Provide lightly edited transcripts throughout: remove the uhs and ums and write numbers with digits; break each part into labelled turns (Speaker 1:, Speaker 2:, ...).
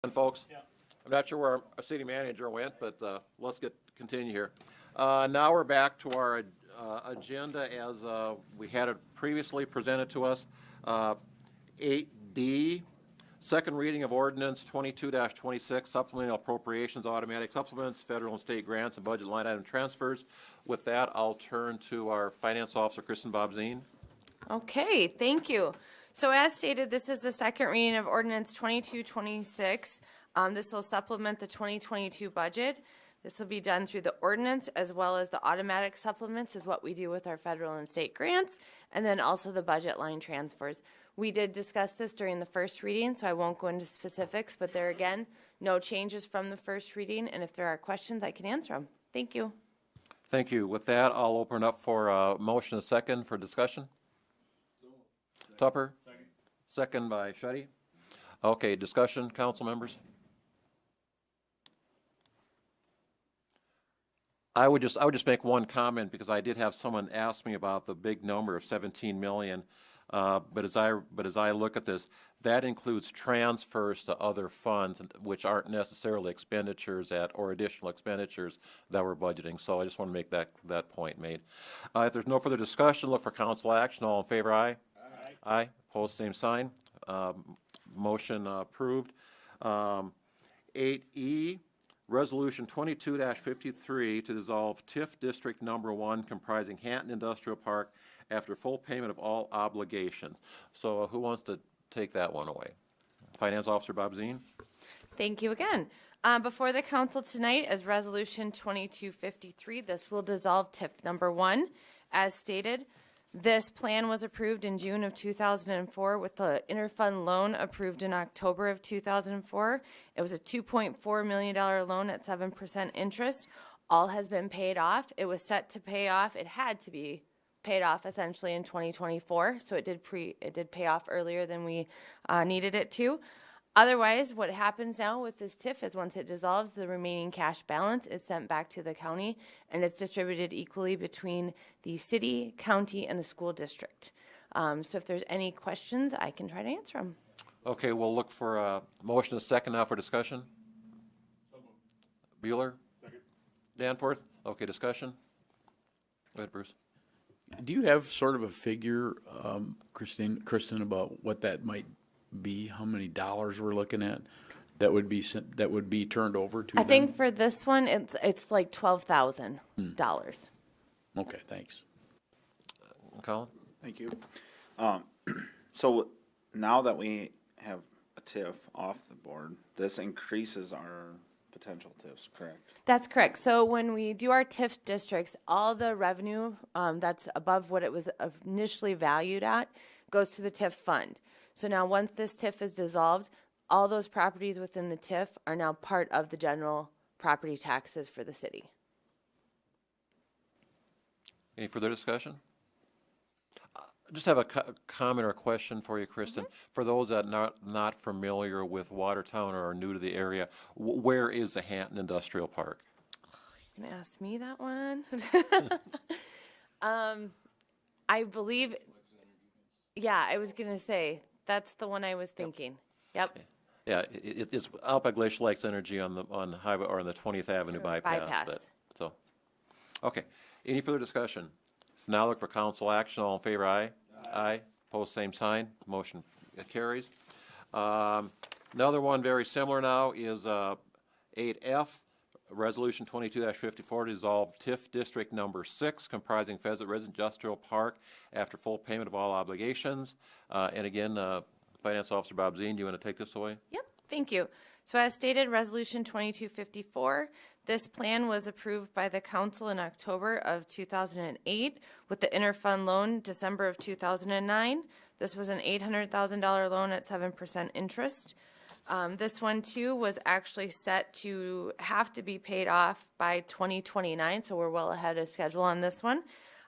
Speaker 1: And folks, I'm not sure where our city manager went, but let's continue here. Now we're back to our agenda as we had it previously presented to us. 8D, second reading of ordinance 22-26, supplemental appropriations, automatic supplements, federal and state grants, and budget line item transfers. With that, I'll turn to our finance officer, Kristen Bobzien.
Speaker 2: Okay, thank you. So as stated, this is the second reading of ordinance 2226. This will supplement the 2022 budget. This will be done through the ordinance as well as the automatic supplements is what we do with our federal and state grants, and then also the budget line transfers. We did discuss this during the first reading, so I won't go into specifics, but there again, no changes from the first reading, and if there are questions, I can answer them. Thank you.
Speaker 1: Thank you. With that, I'll open up for a motion and a second for discussion. Tupper? Second by Shetty. Okay, discussion, council members? I would just make one comment because I did have someone ask me about the big number of 17 million. But as I look at this, that includes transfers to other funds which aren't necessarily expenditures or additional expenditures that we're budgeting. So I just want to make that point made. If there's no further discussion, look for council action. All in favor, aye. Aye. Opposed, same sign. Motion approved. 8E, Resolution 22-53 to dissolve TIF District Number 1 comprising Hanton Industrial Park after full payment of all obligations. So who wants to take that one away? Finance Officer Bobzien.
Speaker 2: Thank you again. Before the council tonight is Resolution 2253. This will dissolve TIF number 1. As stated, this plan was approved in June of 2004 with the interfund loan approved in October of 2004. It was a $2.4 million loan at 7% interest. All has been paid off. It was set to pay off. It had to be paid off essentially in 2024, so it did pay off earlier than we needed it to. Otherwise, what happens now with this TIF is once it dissolves, the remaining cash balance is sent back to the county, and it's distributed equally between the city, county, and the school district. So if there's any questions, I can try to answer them.
Speaker 1: Okay, we'll look for a motion and a second now for discussion. Bueller? Second. Danforth? Okay, discussion. Go ahead, Bruce.
Speaker 3: Do you have sort of a figure, Kristen, about what that might be? How many dollars we're looking at that would be turned over to?
Speaker 2: I think for this one, it's like $12,000.
Speaker 3: Okay, thanks.
Speaker 1: Colin.
Speaker 4: Thank you. So now that we have a TIF off the board, this increases our potential TIFs, correct?
Speaker 2: That's correct. So when we do our TIF districts, all the revenue that's above what it was initially valued at goes to the TIF fund. So now once this TIF is dissolved, all those properties within the TIF are now part of the general property taxes for the city. Any
Speaker 1: further discussion? I just have a comment or a question for you, Kristen. For those that are not familiar with Watertown or are new to the area, where is the Hanton Industrial Park?
Speaker 2: You're going to ask me that one? I believe, yeah, I was going to say, that's the one I was thinking. Yep.
Speaker 1: Yeah, it's out by Glacier Lakes Energy on the highway or on the 20th Avenue bypass. So, okay. Any further discussion? Now look for council action. All in favor, aye. Aye. Opposed, same sign. Motion carries. Another one very similar now is 8F, Resolution 22-54 to dissolve TIF District Number 6, comprising Pheasant Residential Industrial Park after full payment of all obligations. And again, Finance Officer Bobzien, do you want to take this away?
Speaker 2: Yep, thank you. So as stated, Resolution 2254, this plan was approved by the council in October of 2008 with the interfund loan December of 2009. This was an $800,000 loan at 7% interest. This one too was actually set to have to be paid off by 2029, so we're well ahead of schedule on this one.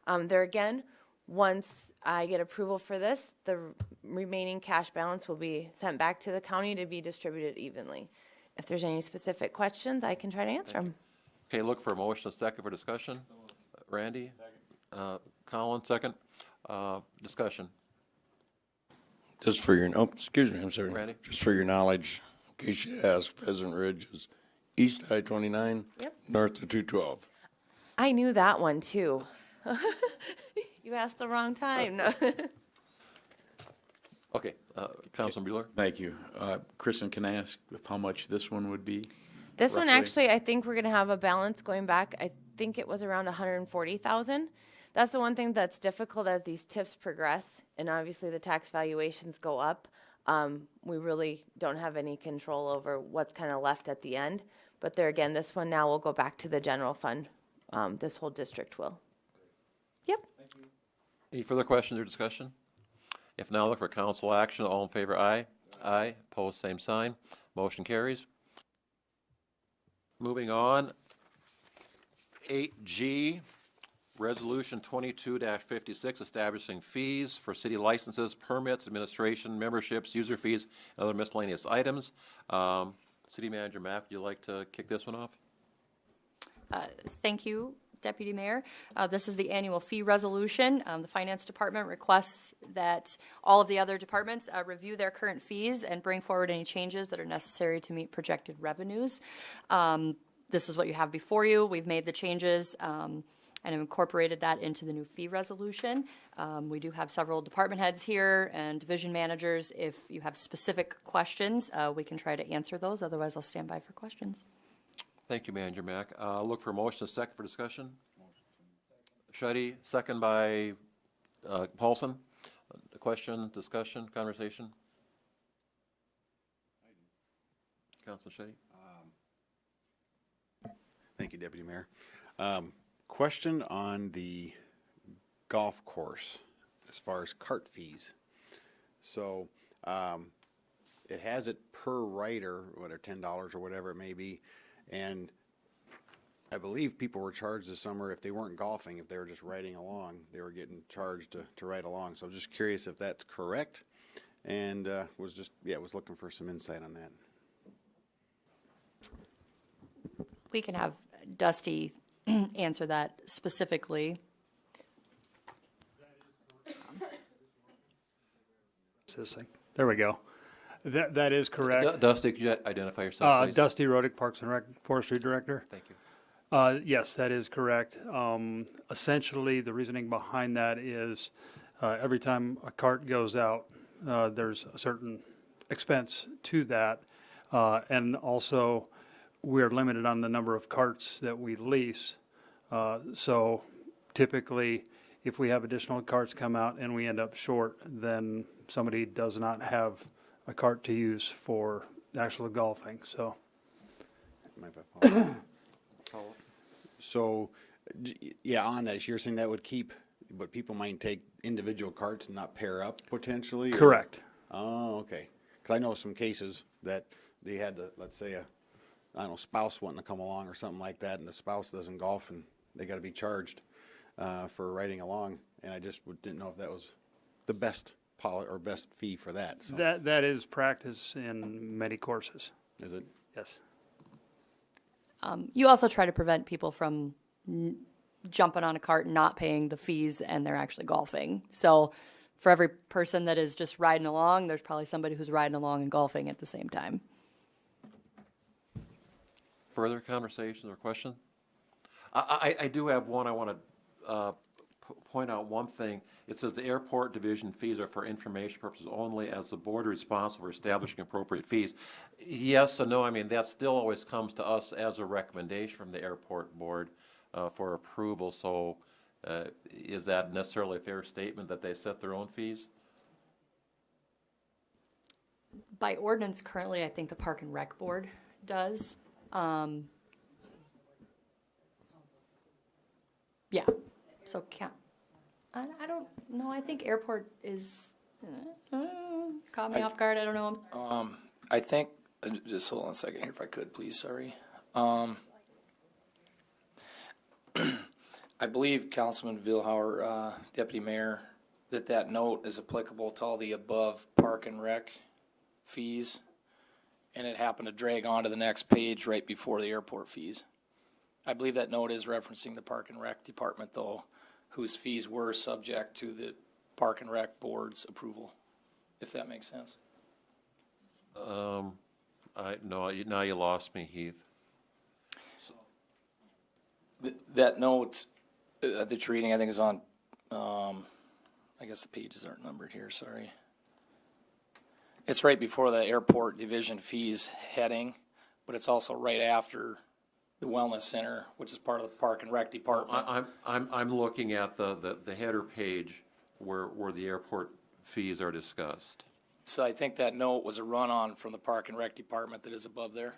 Speaker 2: There again, once I get approval for this, the remaining cash balance will be sent back to the county to be distributed evenly. If there's any specific questions, I can try to answer them.
Speaker 1: Okay, look for a motion, a second for discussion. Randy? Colin, second. Discussion.
Speaker 5: Just for your, oh, excuse me, I'm sorry.
Speaker 1: Randy?
Speaker 5: Just for your knowledge, in case you ask, Pheasant Ridge is east I-29,
Speaker 2: Yep.
Speaker 5: north of 212.
Speaker 2: I knew that one too. You asked the wrong time. No.
Speaker 1: Okay, Councilman Bueller?
Speaker 3: Thank you. Kristen, can I ask how much this one would be?
Speaker 2: This one,
Speaker 3: roughly?
Speaker 2: actually, I think we're gonna have a balance going back. I think it was around 140,000. That's the one thing that's difficult as these TIFs progress, and obviously the tax valuations go up. We really don't have any control over what's kind of left at the end. But there again, this one now will go back to the general fund. This whole district will. Yep.
Speaker 1: Any further questions or discussion? If not, look for council action. All in favor, aye. Aye. Opposed, same sign. Motion carries. Moving on, 8G, Resolution 22-56, establishing fees for city licenses, permits, administration, memberships, user fees, and other miscellaneous items. City Manager Mack, would you like to kick this one off?
Speaker 6: Thank you, Deputy Mayor. This is the annual fee resolution. The Finance Department requests that all of the other departments review their current fees and bring forward any changes that are necessary to meet projected revenues. This is what you have before you. We've made the changes and have incorporated that into the new fee resolution. We do have several department heads here and division managers. If you have specific questions, we can try to answer those. Otherwise, I'll stand by for questions.
Speaker 1: Thank you, Manager Mack. Look for a motion, a second for discussion. Shetty, second by Paulson. Question, discussion, conversation? Councilman Shetty?
Speaker 7: Thank you, Deputy Mayor. Question on the golf course as far as cart fees. So it has it per rider, whether $10 or whatever it may be. And I believe people were charged this summer if they weren't golfing, if they were just riding along, they were getting charged to ride along. So I'm just curious if that's correct, and was looking for some insight on that.
Speaker 6: We can have Dusty answer that specifically.
Speaker 8: There we go. That is correct.
Speaker 1: Dusty, could you identify yourself, please?
Speaker 8: Dusty Rodick, Parks and Rec Forestry Director.
Speaker 1: Thank you.
Speaker 8: Yes, that is correct. Essentially, the reasoning behind that is every time a cart goes out, there's a certain expense to that. And also, we're limited on the number of carts that we lease. So typically, if we have additional carts come out and we end up short, then somebody does not have a cart to use for actual golfing. So,
Speaker 7: So, yeah, on that, you're saying that would keep, but people might take individual carts and not pair up potentially? Or?
Speaker 8: correct.
Speaker 7: Oh, okay. Because I know some cases that they had to, let's say, spouse wanting to come along or something like that, and the spouse doesn't golf, and they got to be charged for riding along. And I just didn't know if that was the best best fee for that. So.
Speaker 8: That is practice in many courses.
Speaker 7: Is it?
Speaker 8: Yes.
Speaker 6: You also try to prevent people from jumping on a cart and not paying the fees, and they're actually golfing. So for every person that is just riding along, there's probably somebody who's riding along and golfing at the same time.
Speaker 1: Further conversations or questions? I do have one. I want to point out one thing. It says the airport division fees are for information purposes only, as the board is responsible for establishing appropriate fees. Yes and no. I mean, that still always comes to us as a recommendation from the airport board for approval. So is that necessarily a fair statement that they set their own fees?
Speaker 6: By ordinance, currently, I think the Park and Rec Board does. Yeah, so I don't know, I think airport is, caught me off guard, I don't know.
Speaker 9: I think, just hold on a second here if I could, please, sorry. I believe Councilman Vilhauer, Deputy Mayor, that note is applicable to all the above Park and Rec fees, and it happened to drag on to the next page right before the airport fees. I believe that note is referencing the Park and Rec Department, though, whose fees were subject to the Park and Rec Board's approval, if that makes sense.
Speaker 1: No, now you lost me, Heath.
Speaker 9: That note that you're reading, I think, is on, I guess the pages aren't numbered here, sorry. It's right before the airport division fees heading, but it's also right after the wellness center, which is part of the park and rec department.
Speaker 1: I'm looking at the header page where the airport fees are discussed.
Speaker 9: So I think that note was a run-on from the park and rec department that is above there.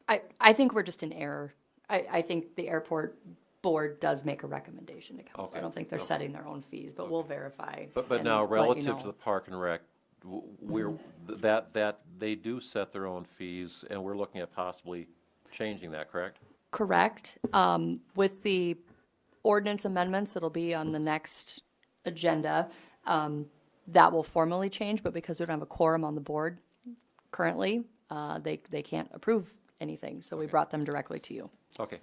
Speaker 6: I think we're just in error. I think the airport board does make a recommendation to council.
Speaker 1: Okay.
Speaker 6: I don't think they're setting their own fees, but we'll verify.
Speaker 1: But
Speaker 6: and
Speaker 1: now,
Speaker 6: let you
Speaker 1: relative
Speaker 6: know.
Speaker 1: to the park and rec, we're, that they do set their own fees, and we're looking at possibly changing that, correct?
Speaker 6: Correct. With the ordinance amendments, it'll be on the next agenda. That will formally change, but because we don't have a quorum on the board currently, they can't approve anything, so we brought them directly to you.
Speaker 1: Okay.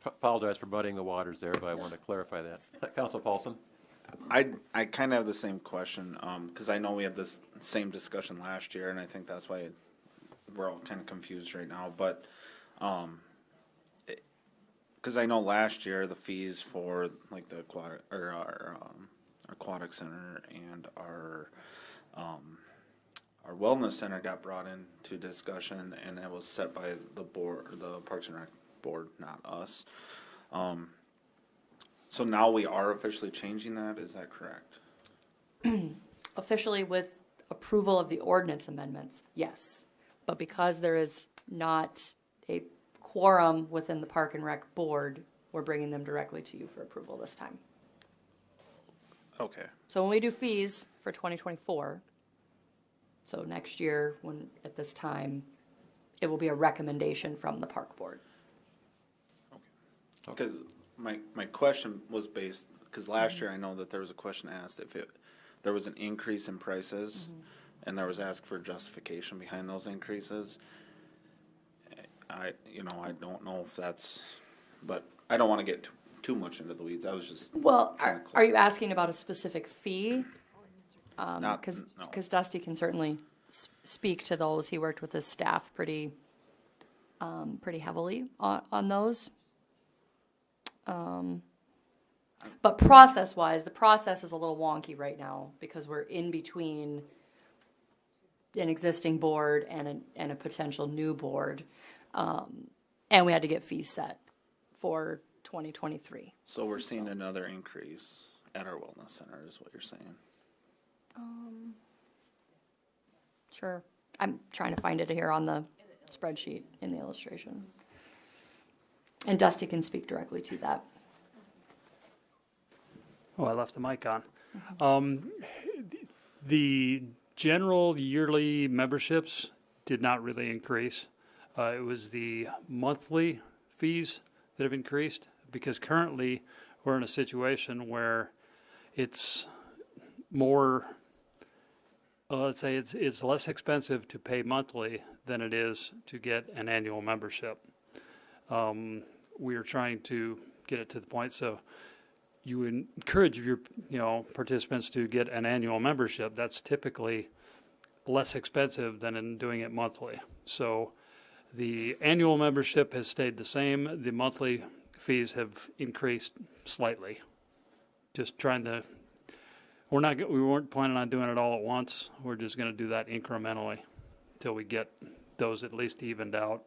Speaker 1: Apologize for muddying the waters there, but I want to clarify that. Council Paulson?
Speaker 4: I kind of have the same question, because I know we had this same discussion last year, and I think that's why we're all kind of confused right now, but, because I know last year the fees for like the aquatic, or our aquatic center and our wellness center got brought into discussion, and it was set by the board, the Parks and Rec board, not us. So now we are officially changing that, is that correct?
Speaker 6: Officially with approval of the ordinance amendments, yes. But because there is not a quorum within the Park and Rec board, we're bringing them directly to you for approval this time.
Speaker 4: Okay.
Speaker 6: So when we do fees for 2024, so next year, when, at this time, it will be a recommendation from the park board.
Speaker 4: Because my question was based, because last year I know that there was a question asked if there was an increase in prices, and there was asked for justification behind those increases. I don't know if that's, but I don't want to get too much into the weeds. I was just.
Speaker 6: Well,
Speaker 4: trying to
Speaker 6: are you asking about a specific fee?
Speaker 4: Not-
Speaker 6: Because
Speaker 4: no.
Speaker 6: Dusty can certainly speak to those. He worked with his staff pretty heavily on those. But process-wise, the process is a little wonky right now because we're in between an existing board and a potential new board. And we had to get fees set for 2023.
Speaker 4: So we're seeing another increase at our wellness center, is what you're saying?
Speaker 6: Sure. I'm trying to find it here on the spreadsheet in the illustration. And Dusty can speak directly to that.
Speaker 8: Oh, I left the mic on. The general yearly memberships did not really increase. It was the monthly fees that have increased because currently we're in a situation where it's more, let's say it's less expensive to pay monthly than it is to get an annual membership. We are trying to get it to the point so you encourage your participants to get an annual membership. That's typically less expensive than in doing it monthly. So the annual membership has stayed the same. The monthly fees have increased slightly. Just trying to, we weren't planning on doing it all at once. We're just going to do that incrementally until we get those at least evened out.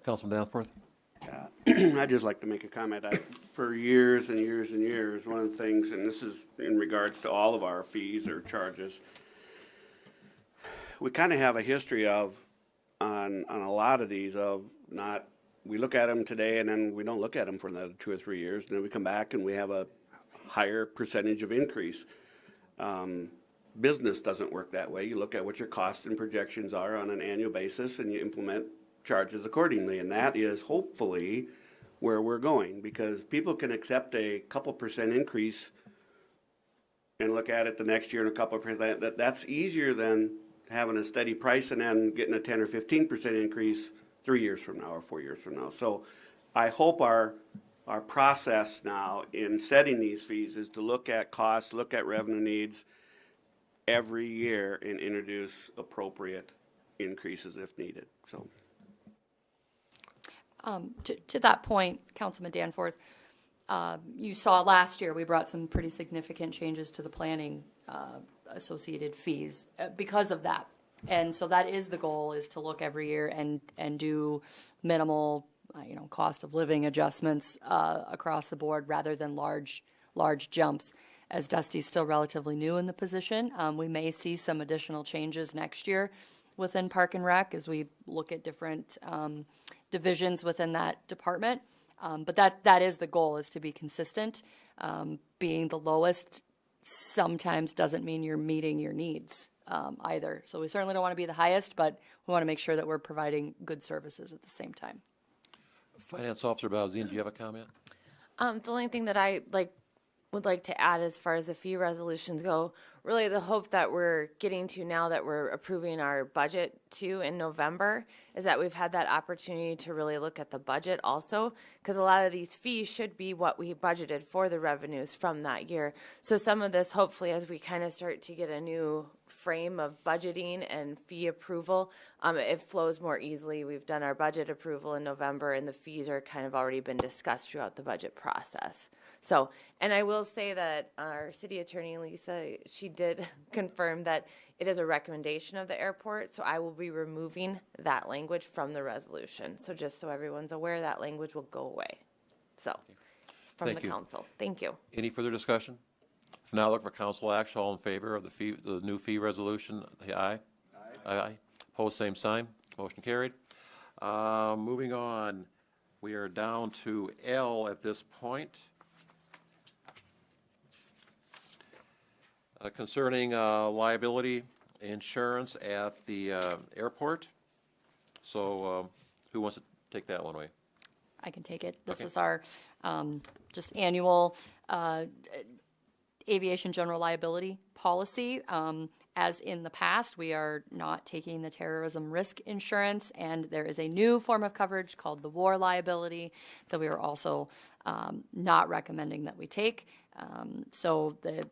Speaker 1: Councilman Danforth?
Speaker 10: I'd just like to make a comment. For years and years and years, one of the things, and this is in regards to all of our fees or charges, we kind of have a history of, on a lot of these, of not, we look at them today and then we don't look at them for another 2 or 3 years, and then we come back and we have a higher percentage of increase. Business doesn't work that way. You look at what your costs and projections are on an annual basis and you implement charges accordingly, and that is hopefully where we're going, because people can accept a couple percent increase and look at it the next year and a couple percent. That's easier than having a steady price and then getting a 10 or 15% increase 3 years from now or 4 years from now. So I hope our process now in setting these fees is to look at costs, look at revenue needs, every year and introduce appropriate increases if needed, so.
Speaker 6: To that point, Councilman Danforth, you saw last year we brought some pretty significant changes to the planning associated fees because of that. And so that is the goal, is to look every year and do minimal, cost of living adjustments across the board rather than large jumps. As Dusty's still relatively new in the position, we may see some additional changes next year within Park and Rec as we look at different divisions within that department. But that is the goal, is to be consistent. Being the lowest sometimes doesn't mean you're meeting your needs either. So we certainly don't want to be the highest, but we want to make sure that we're providing good services at the same time.
Speaker 1: Finance Officer Balzine, do you have a comment?
Speaker 2: The only thing that I would like to add as far as the fee resolutions go, really the hope that we're getting to now that we're approving our budget too in November is that we've had that opportunity to really look at the budget also, because a lot of these fees should be what we budgeted for the revenues from that year. So some of this, hopefully, as we kind of start to get a new frame of budgeting and fee approval, it flows more easily. We've done our budget approval in November, and the fees are kind of already been discussed throughout the budget process. So, and I will say that our city attorney, Lisa, she did confirm that it is a recommendation of the airport, so I will be removing that language from the resolution. So just so everyone's aware, that language will go away. So, it's from
Speaker 1: Thank
Speaker 2: the
Speaker 1: you.
Speaker 2: council. Thank you.
Speaker 1: Any further discussion? If not, look for council action. All in favor of the new fee resolution, say aye. Aye. Aye. Opposed, same sign. Motion carried. Moving on, we are down to L at this point. Concerning liability insurance at the airport. So who wants to take that one away?
Speaker 6: I can take it. This
Speaker 1: Okay.
Speaker 6: is our just annual aviation general liability policy. As in the past, we are not taking the terrorism risk insurance, and there is a new form of coverage called the war liability that we are also not recommending that we take. So the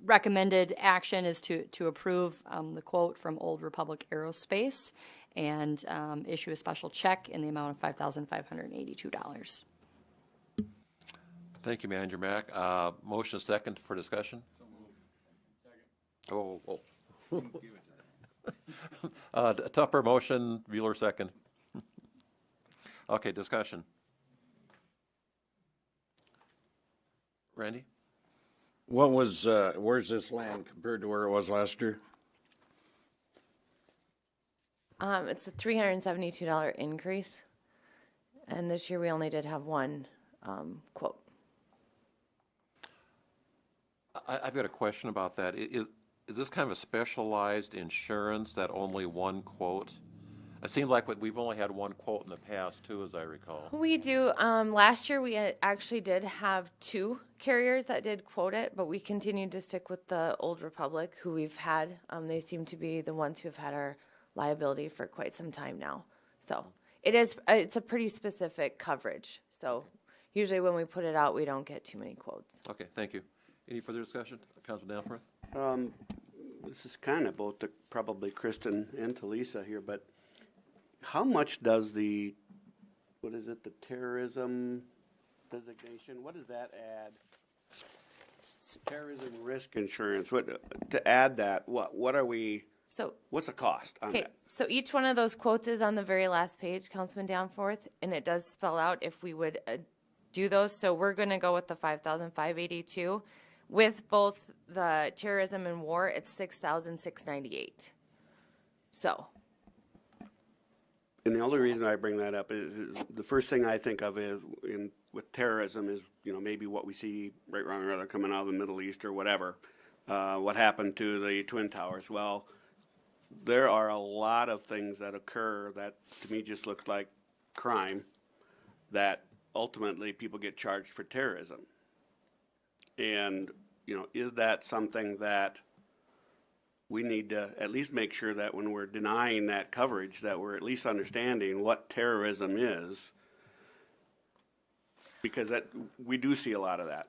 Speaker 6: recommended action is to approve the quote from Old Republic Aerospace and issue a special check in the amount of $5,582.
Speaker 1: Thank you, Manager Mack. Motion is second for discussion. Oh, Tupper motion, Bueller second. Okay, discussion. Randy?
Speaker 5: What was, where's this land compared to where it was last year?
Speaker 2: It's a $372 increase, and this year we only did have one quote.
Speaker 1: I've got a question about that. Is this kind of a specialized insurance that only one quote? It seemed like we've only had one quote in the past, too, as I recall.
Speaker 2: We do. Last year, we actually did have two carriers that did quote it, but we continued to stick with the Old Republic, who we've had. They seem to be the ones who have had our liability for quite some time now. So it's a pretty specific coverage. So usually when we put it out, we don't get too many quotes.
Speaker 1: Okay, thank you. Any further discussion? Councilman Danforth?
Speaker 10: This is kind of both to probably Kristen and to Lisa here, but how much does the terrorism designation, what does that add? Terrorism risk insurance, to add that, what are we, what's the cost on that?
Speaker 2: So each one of those quotes is on the very last page, Councilman Danforth, and it does spell out if we would do those. So we're going to go with the $5,582. With both the terrorism and war, it's $6,698. So.
Speaker 10: And the only reason I bring that up is the first thing I think of is with terrorism is, maybe what we see right, wrong, or other coming out of the Middle East or whatever. What happened to the Twin Towers? Well, there are a lot of things that occur that to me just look like crime that ultimately people get charged for terrorism. And, is that something that we need to at least make sure that when we're denying that coverage, that we're at least understanding what terrorism is? Because we do see a lot of that.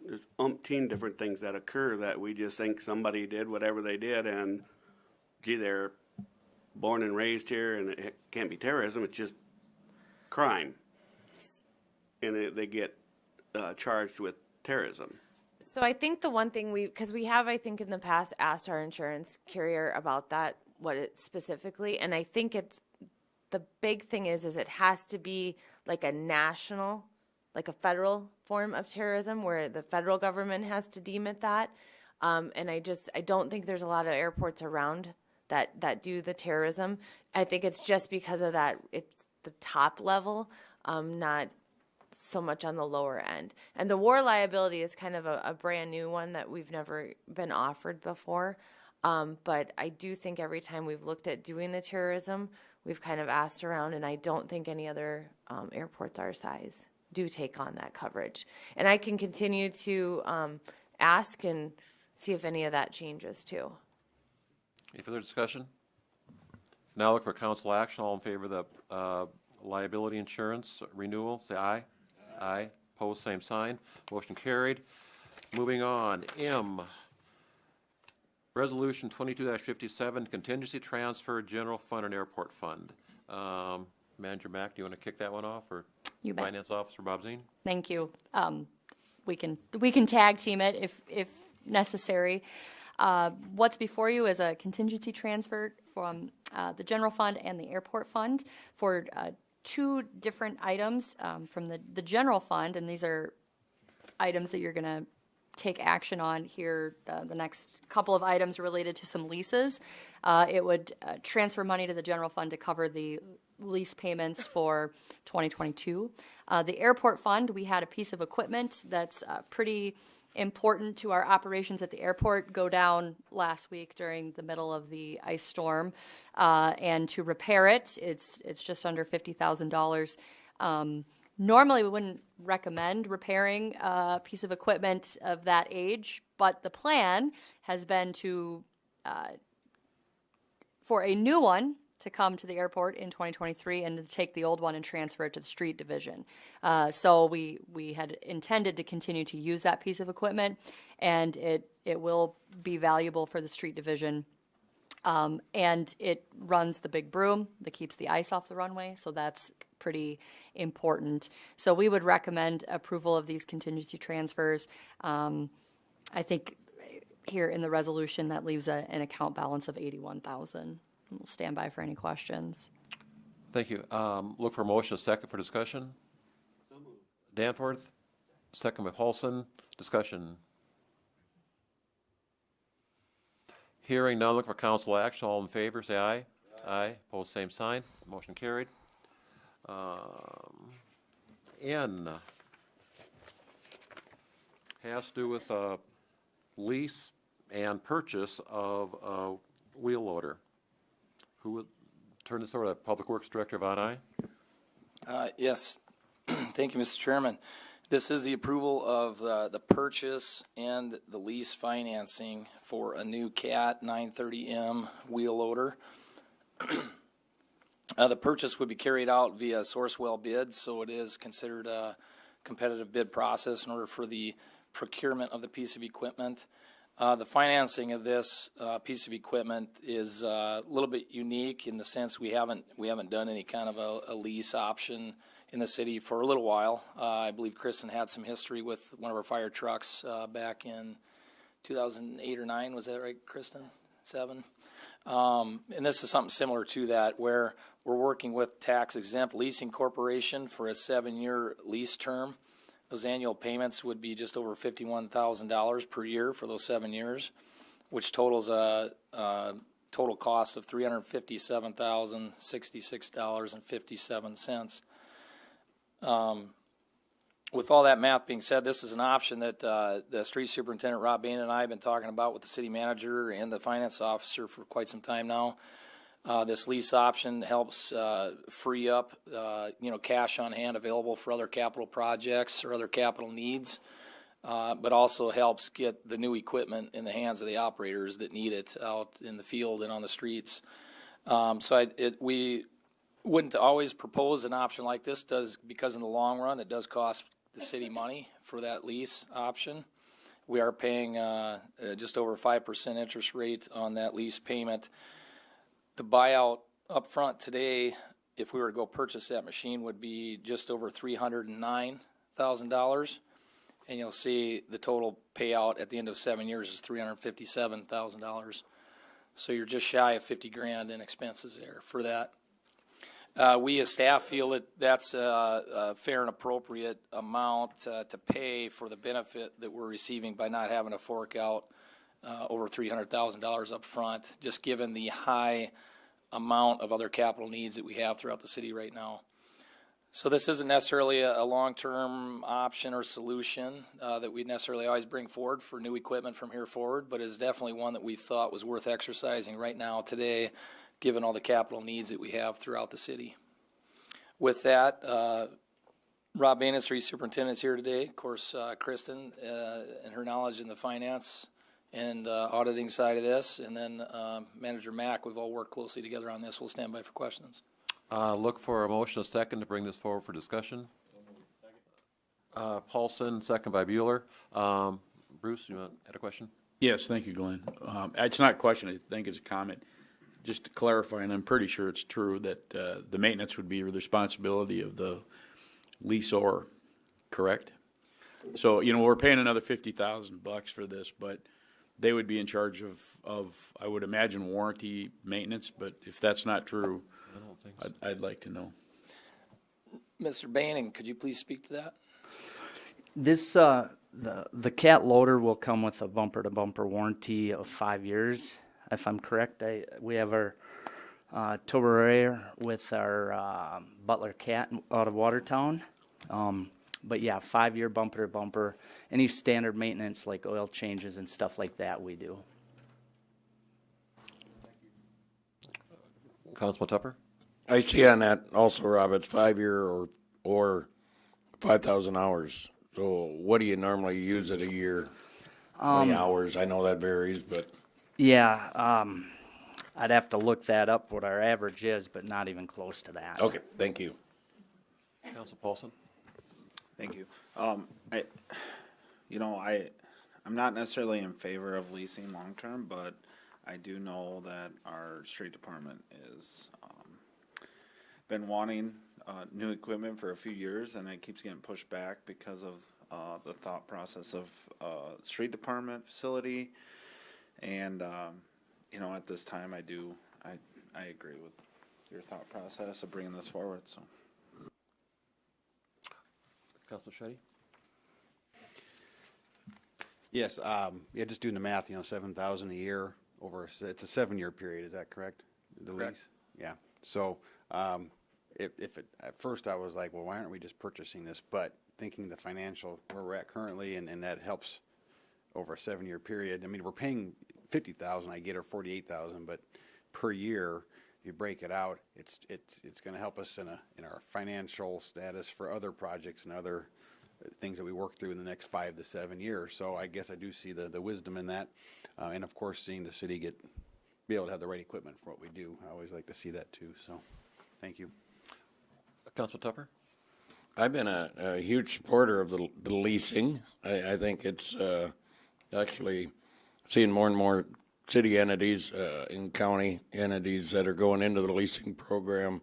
Speaker 10: there's umpteen different things that occur that we just think somebody did whatever they did, and gee, they're born and raised here, and it can't be terrorism. It's just crime, and they get charged with terrorism.
Speaker 2: So I think the one thing because we have, I think in the past, asked our insurance carrier about that, what it specifically, and I think the big thing is it has to be like a national, like a federal form of terrorism where the federal government has to deem it that. And I don't think there's a lot of airports around that do the terrorism. I think it's just because of that, it's the top level, not so much on the lower end. And the war liability is kind of a brand new one that we've never been offered before. But I do think every time we've looked at doing the terrorism, we've kind of asked around, and I don't think any other airports our size do take on that coverage. And I can continue to ask and see if any of that changes too.
Speaker 1: Any further discussion? Now look for council action. All in favor of the liability insurance renewal, say aye. Aye. Opposed, same sign. Motion carried. Moving on, M. Resolution 22-57, contingency transfer, general fund and airport fund. Manager Mack, do you want to kick that one off, or
Speaker 6: You bet.
Speaker 1: Finance Officer Bob Zine?
Speaker 6: Thank you. We can tag team it if necessary. What's before you is a contingency transfer from the general fund and the airport fund for two different items from the general fund, and these are items that you're going to take action on here. The next couple of items related to some leases. It would transfer money to the general fund to cover the lease payments for 2022. The airport fund, we had a piece of equipment that's pretty important to our operations at the airport go down last week during the middle of the ice storm, and to repair it, it's just under $50,000. Normally, we wouldn't recommend repairing a piece of equipment of that age, but the plan has been for a new one to come to the airport in 2023 and to take the old one and transfer it to the street division. So we had intended to continue to use that piece of equipment, and it will be valuable for the street division. And it runs the big broom that keeps the ice off the runway, so that's pretty important. So we would recommend approval of these contingency transfers. I think here in the resolution that leaves an account balance of $81,000. We'll stand by for any questions.
Speaker 1: Thank you. Look for a motion, a second for discussion. So moved. Danforth, second by Paulson. Discussion. Hearing none, look for council action. All in favor, say aye. Aye. Opposed, same sign. Motion carried. N has to do with lease and purchase of a wheel loader. Who would turn this over to Public Works Director Von Eye?
Speaker 9: Yes. Thank you, Mr. Chairman. This is the approval of the purchase and the lease financing for a new CAT 930M wheel loader. The purchase would be carried out via Sourcewell bid, so it is considered a competitive bid process in order for the procurement of the piece of equipment. The financing of this piece of equipment is a little bit unique in the sense we haven't done any kind of a lease option in the city for a little while. I believe Kristen had some history with one of our fire trucks back in 2008 or 9. Was that right, Kristen? 7. And this is something similar to that, where we're working with Tax Exempt Leasing Corporation for a 7-year lease term. Those annual payments would be just over $51,000 per year for those 7 years, which totals a total cost of $357,066.57. With all that math being said, this is an option that the street superintendent Rob Bain and I have been talking about with the city manager and the finance officer for quite some time now. This lease option helps free up cash on hand available for other capital projects or other capital needs, but also helps get the new equipment in the hands of the operators that need it out in the field and on the streets. We wouldn't always propose an option like this, because in the long run it does cost the city money for that lease option. We are paying just over 5% interest rate on that lease payment. The buyout up front today, if we were to go purchase that machine, would be just over $309,000. And you'll see the total payout at the end of 7 years is $357,000. So you're just shy of 50 grand in expenses there for that. We as staff feel that that's a fair and appropriate amount to pay for the benefit that we're receiving by not having to fork out over $300,000 up front, just given the high amount of other capital needs that we have throughout the city right now. So this isn't necessarily a long-term option or solution that we necessarily always bring forward for new equipment from here forward, but is definitely one that we thought was worth exercising right now today, given all the capital needs that we have throughout the city. With that, Rob Bain, Street Superintendent, is here today. Of course, Kristen and her knowledge in the finance and auditing side of this, and then Manager Mack. We've all worked closely together on this. We'll stand by for questions.
Speaker 1: Look for a motion, a second, to bring this forward for discussion. Paulson, second by Bueller. Bruce, you had a question?
Speaker 3: Yes, thank you, Glenn. It's not a question, I think it's a comment. Just to clarify, and I'm pretty sure it's true, that the maintenance would be the responsibility of the leaseor, correct? So, we're paying another $50,000 for this, but they would be in charge of I would imagine, warranty maintenance, but if that's not true,
Speaker 1: I don't think so.
Speaker 3: I'd like to know.
Speaker 9: Mr. Banning, could you please speak to that?
Speaker 11: This the cat loader will come with a bumper-to-bumper warranty of 5 years, if I'm correct. We have our Toberair with our Butler cat out of Watertown. But yeah, 5-year bumper-to-bumper. Any standard maintenance like oil changes and stuff like that we do.
Speaker 1: Councilman Tupper?
Speaker 5: I see on that also, Rob, it's 5-year or 5,000 hours. So what do you normally use it a year? How many hours? I know that varies, but.
Speaker 11: Yeah, I'd have to look that up, what our average is, but not even close to that.
Speaker 5: Okay, thank you.
Speaker 1: Council Paulson?
Speaker 4: Thank you. I'm not necessarily in favor of leasing long-term, but I do know that our street department is been wanting new equipment for a few years, and it keeps getting pushed back because of the thought process of street department facility. And at this time, I agree with your thought process of bringing this forward. So,
Speaker 1: Councilor Shetty?
Speaker 7: Yes, just doing the math, $7,000 a year over, it's a 7-year period, is that correct? The
Speaker 9: Correct.
Speaker 7: lease? Yeah, so, at first I was like, well, why aren't we just purchasing this? But thinking the financial, where we're at currently, and that helps over a 7-year period. I mean, we're paying $50,000, I get, or $48,000, but per year, you break it out, it's gonna help us in our financial status for other projects and other things that we work through in the next 5 to 7 years. So I guess I do see the wisdom in that, and of course seeing the city be able to have the right equipment for what we do. I always like to see that too. So, thank you.
Speaker 1: Councilman Tupper?
Speaker 5: I've been a huge supporter of the leasing. I think it's actually seeing more and more city entities and county entities that are going into the leasing program.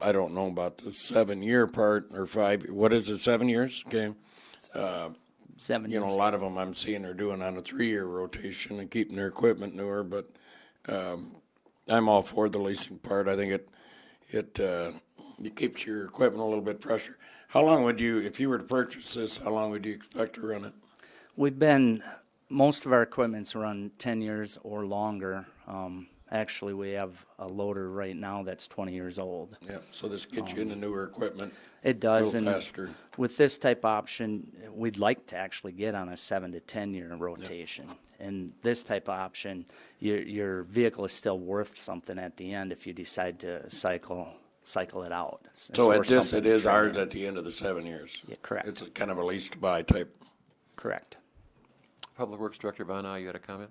Speaker 5: I don't know about the 7-year part or 5. What is it? 7 years? Okay.
Speaker 11: 7 years.
Speaker 5: A lot of them I'm seeing are doing on a 3-year rotation and keeping their equipment newer. But I'm all for the leasing part. I think it keeps your equipment a little bit fresher. How long would you, if you were to purchase this, how long would you expect to run it?
Speaker 11: Most of our equipment's run 10 years or longer. Actually, we have a loader right now that's 20 years old.
Speaker 5: Yeah, so this gets you into newer equipment.
Speaker 11: It does,
Speaker 5: a little
Speaker 11: and
Speaker 5: faster.
Speaker 11: with this type of option, we'd like to actually get on a 7 to 10 year rotation. Yep. And this type of option, your vehicle is still worth something at the end if you decide to cycle it out.
Speaker 5: So at this, it is ours at the end of the 7 years.
Speaker 11: Yeah, correct.
Speaker 5: It's kind of a lease to buy type.
Speaker 11: Correct.
Speaker 1: Public Works Director Von Nye, you had a comment?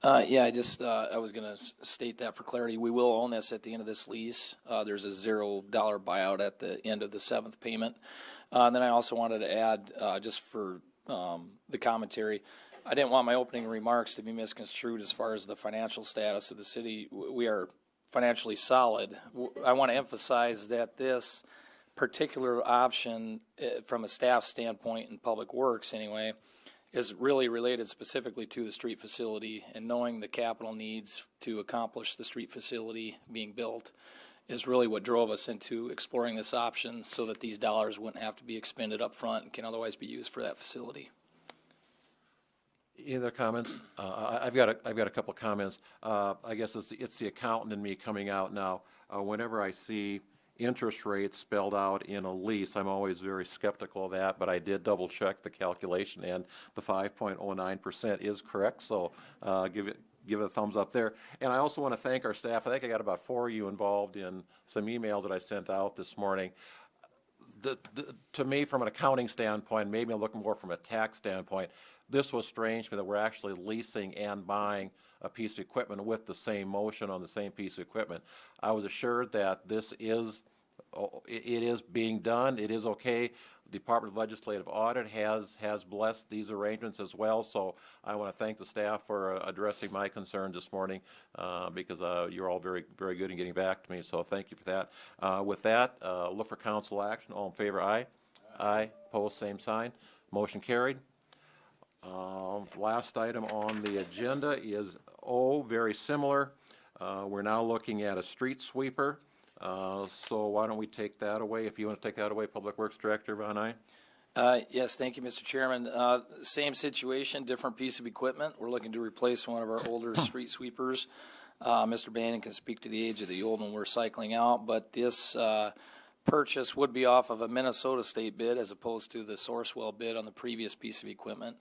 Speaker 9: Yeah, I was going to state that for clarity. We will own this at the end of this lease. There's a $0 buyout at the end of the 7th payment. And then I also wanted to add, just for the commentary, I didn't want my opening remarks to be misconstrued as far as the financial status of the city. We are financially solid. I want to emphasize that this particular option, from a staff standpoint in Public Works anyway, is really related specifically to the street facility, and knowing the capital needs to accomplish the street facility being built is really what drove us into exploring this option, so that these dollars wouldn't have to be expended up front and can otherwise be used for that facility.
Speaker 1: Any other comments? I've got a couple of comments. I guess it's the accountant in me coming out now. Whenever I see interest rates spelled out in a lease, I'm always very skeptical of that, but I did double check the calculation, and the 5.09% is correct, so give it a thumbs up there. And I also want to thank our staff. I think I got about 4 of you involved in some emails that I sent out this morning. To me, from an accounting standpoint, maybe I'm looking more from a tax standpoint, this was strange to me that we're actually leasing and buying a piece of equipment with the same motion on the same piece of equipment. I was assured that this is, it is being done. It is okay. The Department of Legislative Audit has blessed these arrangements as well. So I want to thank the staff for addressing my concerns this morning, because you're all very, very good in getting back to me. So thank you for that. With that, look for council action. All in favor, aye. Aye. Opposed, same sign. Motion carried. Last item on the agenda is very similar. We're now looking at a street sweeper. So why don't we take that away? If you want to take that away, Public Works Director Von Nye.
Speaker 9: Yes, thank you, Mr. Chairman. Same situation, different piece of equipment. We're looking to replace one of our older street sweepers. Mr. Bannon can speak to the age of the old one we're cycling out, but this purchase would be off of a Minnesota state bid as opposed to the Sourcewell bid on the previous piece of equipment.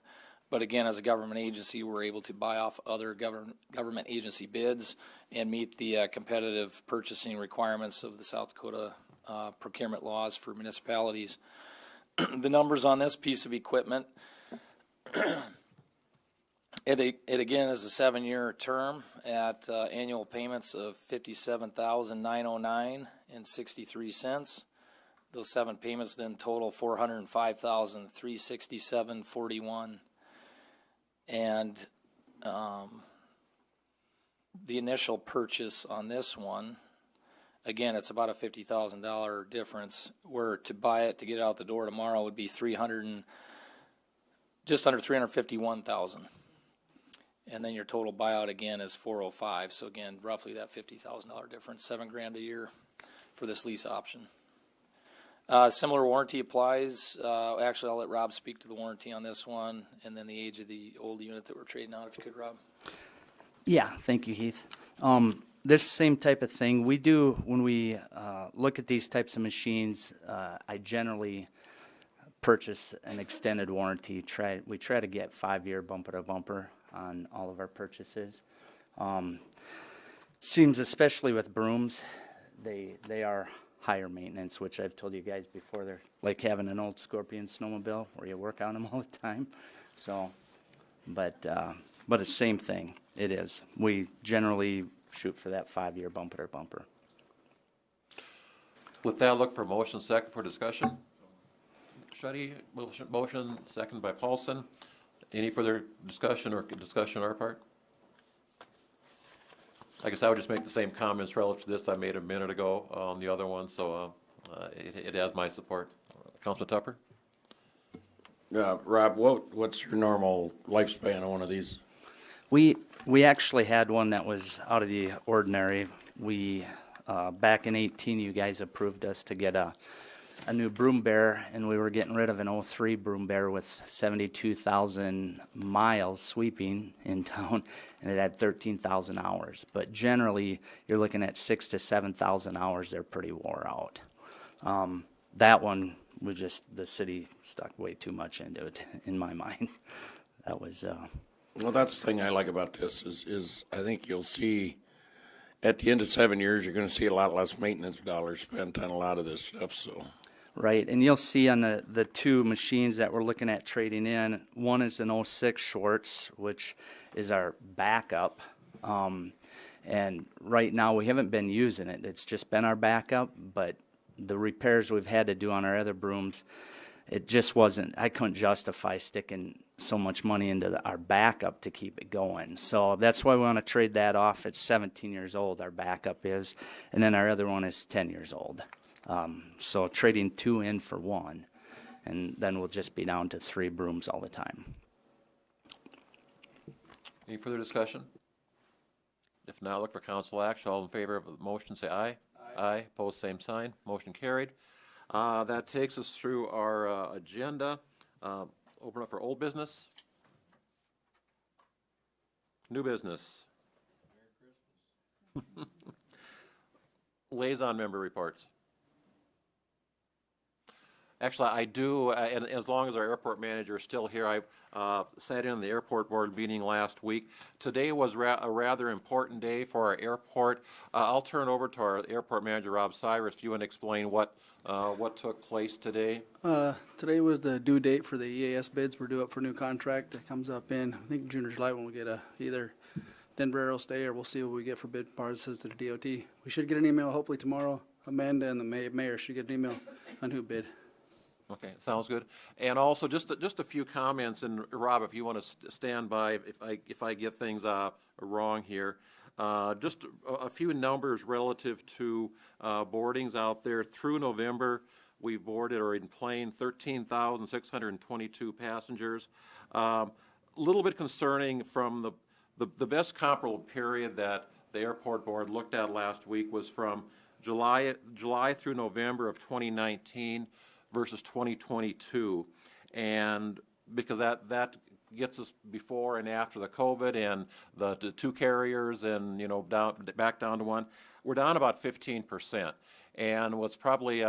Speaker 9: But again, as a government agency, we're able to buy off other government agency bids and meet the competitive purchasing requirements of the South Dakota procurement laws for municipalities. The numbers on this piece of equipment, it again is a 7-year term at annual payments of $57,909.63. Those 7 payments then total $405,367.41. And the initial purchase on this one, again, it's about a $50,000 difference. Where to buy it to get it out the door tomorrow would be just under $351,000. And then your total buyout again is $405,000. So again, roughly that $50,000 difference, $7,000 a year for this lease option. Similar warranty applies. Actually, I'll let Rob speak to the warranty on this one, and then the age of the old unit that we're trading out, if you could, Rob.
Speaker 11: Yeah, thank you, Heath. This same type of thing we do when we look at these types of machines. I generally purchase an extended warranty. We try to get 5-year bumper to bumper on all of our purchases. Seems especially with brooms, they are higher maintenance, which I've told you guys before. They're like having an old Scorpion snowmobile where you work on them all the time. So, but it's the same thing. It is. We generally shoot for that 5-year bumper to bumper.
Speaker 1: With that, look for motion second for discussion. Shetty, motion second by Paulson. Any further discussion on our part? I guess I would just make the same comments relative to this I made a minute ago on the other one, so it has my support. Councilman Tupper?
Speaker 5: Rob, what's your normal lifespan on one of these?
Speaker 11: We actually had one that was out of the ordinary. We back in 2018, you guys approved us to get a new broom bear, and we were getting rid of an 03 broom bear with 72,000 miles sweeping in town, and it had 13,000 hours. But generally, you're looking at 6,000 to 7,000 hours. They're pretty wore out. That one, the city stuck way too much into it, in my mind. That was.
Speaker 5: Well, that's the thing I like about this is I think you'll see at the end of 7 years, you're going to see a lot less maintenance dollars spent on a lot of this stuff. So.
Speaker 11: Right, and you'll see on the two machines that we're looking at trading in, one is an '06 Schwartz, which is our backup. And right now, we haven't been using it. It's just been our backup, but the repairs we've had to do on our other brooms, it just wasn't, I couldn't justify sticking so much money into our backup to keep it going. So that's why we want to trade that off. It's 17 years old, our backup is, and then our other one is 10 years old. So trading two in for one, and then we'll just be down to 3 brooms all the time.
Speaker 1: Any further discussion? If not, look for council action. All in favor of the motion, say aye. Aye. Opposed, same sign. Motion carried. That takes us through our agenda. Open up for old business. New business. Merry Christmas. Liaison member reports. Actually, I do, and as long as our airport manager is still here, I sat in the airport board meeting last week. Today was a rather important day for our airport. I'll turn over to our airport manager, Rob Cyrus, if you want to explain what took place today.
Speaker 12: Today was the due date for the EAS bids. We're due up for a new contract that comes up in, I think, June or July when we'll get either Denver Aerostay, or we'll see what we get for bid passes to the DOT. We should get an email hopefully tomorrow. Amanda and the mayor should get an email on who bid.
Speaker 1: Okay, sounds good. And also, just a few comments, and Rob, if you want to stand by, if I get things wrong here, just a few numbers relative to boardings out there. Through November, we've boarded or enplaned 13,622 passengers. A little bit concerning from the best comparable period that the airport board looked at last week was from July through November of 2019. Versus 2022, and because that gets us before and after the COVID and the two carriers, and back down to one, we're down about 15%. And what's probably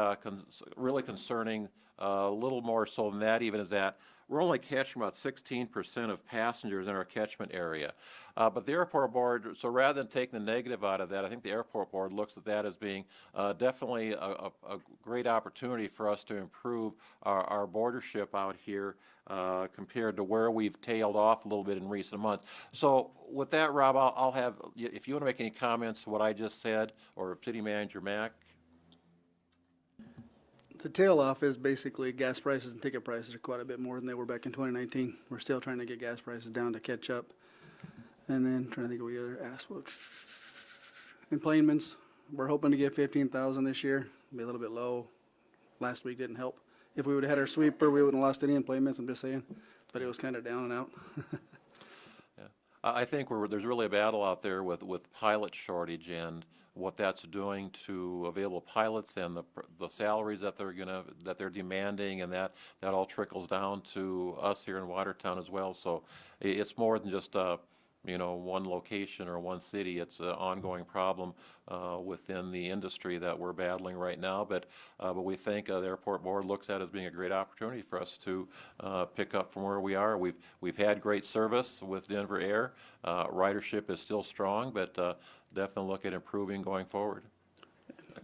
Speaker 1: really concerning, a little more so than that even, is that we're only catching about 16% of passengers in our catchment area. But the airport board, so rather than taking the negative out of that, I think the airport board looks at that as being definitely a great opportunity for us to improve our bordership out here compared to where we've tailed off a little bit in recent months. So with that, Rob, I'll have, if you want to make any comments to what I just said, or City Manager Mack.
Speaker 12: The tail off is basically gas prices and ticket prices are quite a bit more than they were back in 2019. We're still trying to get gas prices down to catch up. And then trying to think of what we other asked. Employments, we're hoping to get 15,000 this year. Be a little bit low. Last week didn't help. If we would have had our sweeper, we wouldn't have lost any employments, I'm just saying. But it was kind of down and out.
Speaker 1: Yeah. I think there's really a battle out there with pilot shortage and what that's doing to available pilots and the salaries that they're demanding, and that all trickles down to us here in Watertown as well. So it's more than just one location or one city. It's an ongoing problem within the industry that we're battling right now. But we think the airport board looks at it as being a great opportunity for us to pick up from where we are. We've had great service with Denver Air. Ridership is still strong, but definitely look at improving going forward.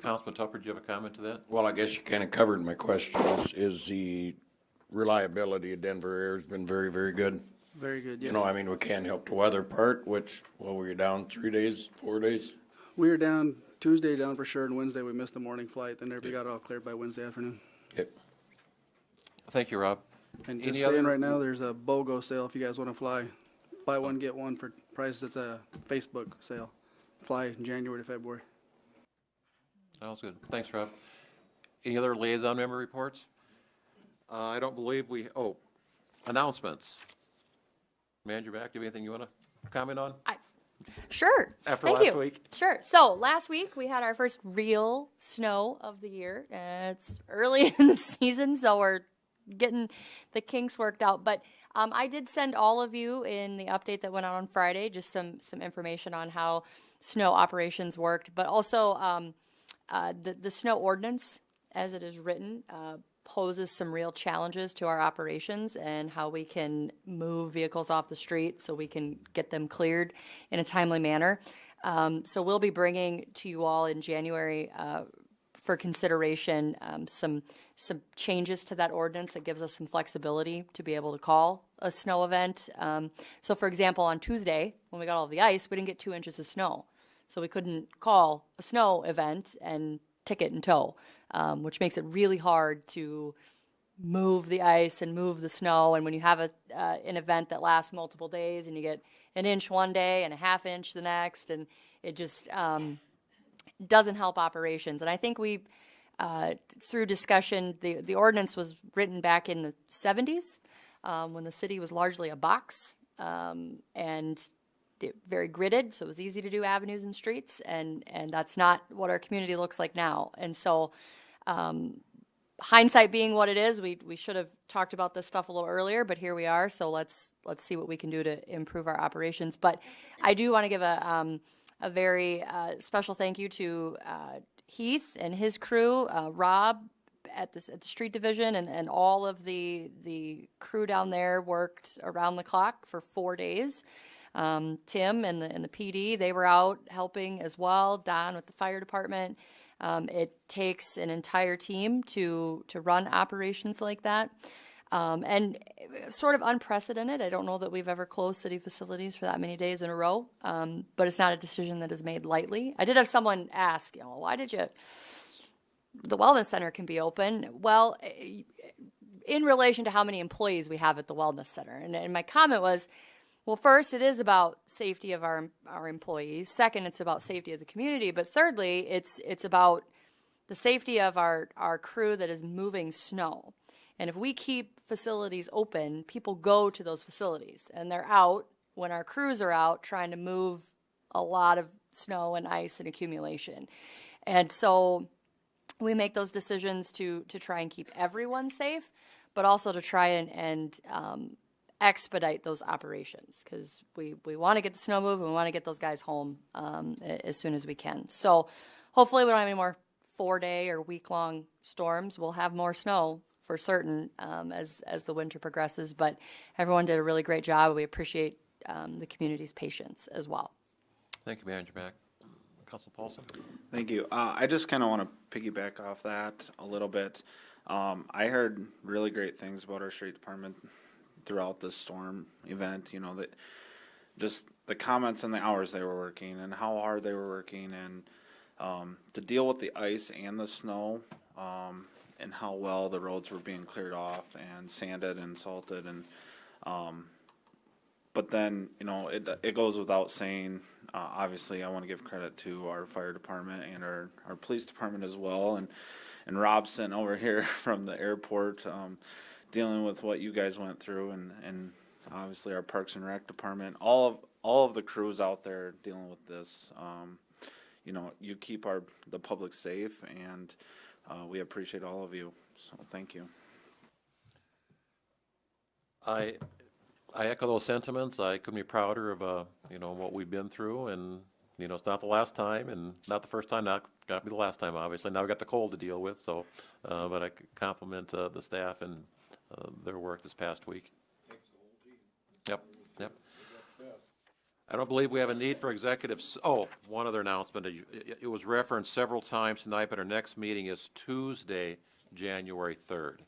Speaker 1: Councilman Tupper, do you have a comment to that?
Speaker 5: Well, I guess you kind of covered my question. Is the reliability of Denver Air has been very, very good.
Speaker 12: Very good, yes.
Speaker 5: We can't help the weather part, which, were you down 3 days, 4 days?
Speaker 12: We were down Tuesday down for sure, and Wednesday we missed the morning flight. Then everybody got all cleared by Wednesday afternoon.
Speaker 5: Yep.
Speaker 1: Thank you, Rob.
Speaker 12: And just saying right now, there's a BOGO sale if you guys want to fly. Buy one, get one for prices. It's a Facebook sale. Fly in January to February.
Speaker 1: Sounds good. Thanks, Rob. Any other liaison member reports? I don't believe announcements. Manager Mack, do you have anything you want to comment on?
Speaker 6: Sure.
Speaker 1: After
Speaker 6: Thank
Speaker 1: last
Speaker 6: you.
Speaker 1: week?
Speaker 6: Sure. So last week we had our first real snow of the year. It's early in the season, so we're getting the kinks worked out. But I did send all of you in the update that went out on Friday just some information on how snow operations worked, but also the snow ordinance as it is written poses some real challenges to our operations and how we can move vehicles off the street so we can get them cleared in a timely manner. So we'll be bringing to you all in January for consideration some changes to that ordinance that gives us some flexibility to be able to call a snow event. So for example, on Tuesday, when we got all the ice, we didn't get 2 inches of snow. So we couldn't call a snow event and ticket and tow, which makes it really hard to move the ice and move the snow. And when you have an event that lasts multiple days and you get an inch one day and a half inch the next, and it just doesn't help operations. And I think we, through discussion, the ordinance was written back in the 70s when the city was largely a box and very gridded, so it was easy to do avenues and streets, and that's not what our community looks like now. And so hindsight being what it is, we should have talked about this stuff a little earlier, but here we are, so let's see what we can do to improve our operations. But I do want to give a very special thank you to Heath and his crew, Rob at the street division, and all of the crew down there worked around the clock for 4 days. Tim and the PD, they were out helping as well. Don with the fire department. It takes an entire team to run operations like that. And sort of unprecedented. I don't know that we've ever closed city facilities for that many days in a row, but it's not a decision that is made lightly. I did have someone ask, why did you, the wellness center can be open. Well, in relation to how many employees we have at the wellness center. And my comment was, well, first, it is about safety of our employees. Second, it's about safety of the community. But thirdly, it's about the safety of our crew that is moving snow. And if we keep facilities open, people go to those facilities. And they're out when our crews are out trying to move a lot of snow and ice and accumulation. And so we make those decisions to try and keep everyone safe, but also to try and expedite those operations, because we want to get the snow moved and we want to get those guys home as soon as we can. So hopefully we don't have any more 4-day or week-long storms. We'll have more snow for certain as the winter progresses, but everyone did a really great job. We appreciate the community's patience as well.
Speaker 1: Thank you, Manager Mack. Council Paulson?
Speaker 4: Thank you. I just kind of want to piggyback off that a little bit. I heard really great things about our street department throughout this storm event, that just the comments and the hours they were working and how hard they were working, and to deal with the ice and the snow, and how well the roads were being cleared off and sanded and salted, and but then it goes without saying, obviously I want to give credit to our fire department and our police department as well, and Robson over here from the airport, dealing with what you guys went through, and obviously our Parks and Rec department, all of the crews out there dealing with this. You keep the public safe, and we appreciate all of you. So thank you.
Speaker 1: I echo those sentiments. I couldn't be prouder of what we've been through, and it's not the last time, and not the first time, not going to be the last time. Obviously, now we got the cold to deal with. So, but I compliment the staff and their work this past week. Yep. I don't believe we have a need for executives. Oh, one other announcement. It was referenced several times tonight, but our next meeting is Tuesday, January 3rd,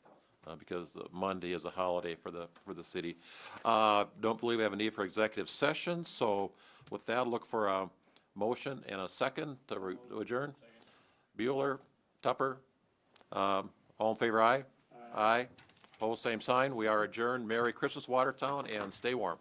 Speaker 1: because Monday is a holiday for the city. Don't believe we have a need for executive session. So with that, look for a motion and a second to adjourn. Bueller, Tupper, all in favor, aye? Aye. Opposed, same sign. We are adjourned. Merry Christmas, Watertown, and stay warm.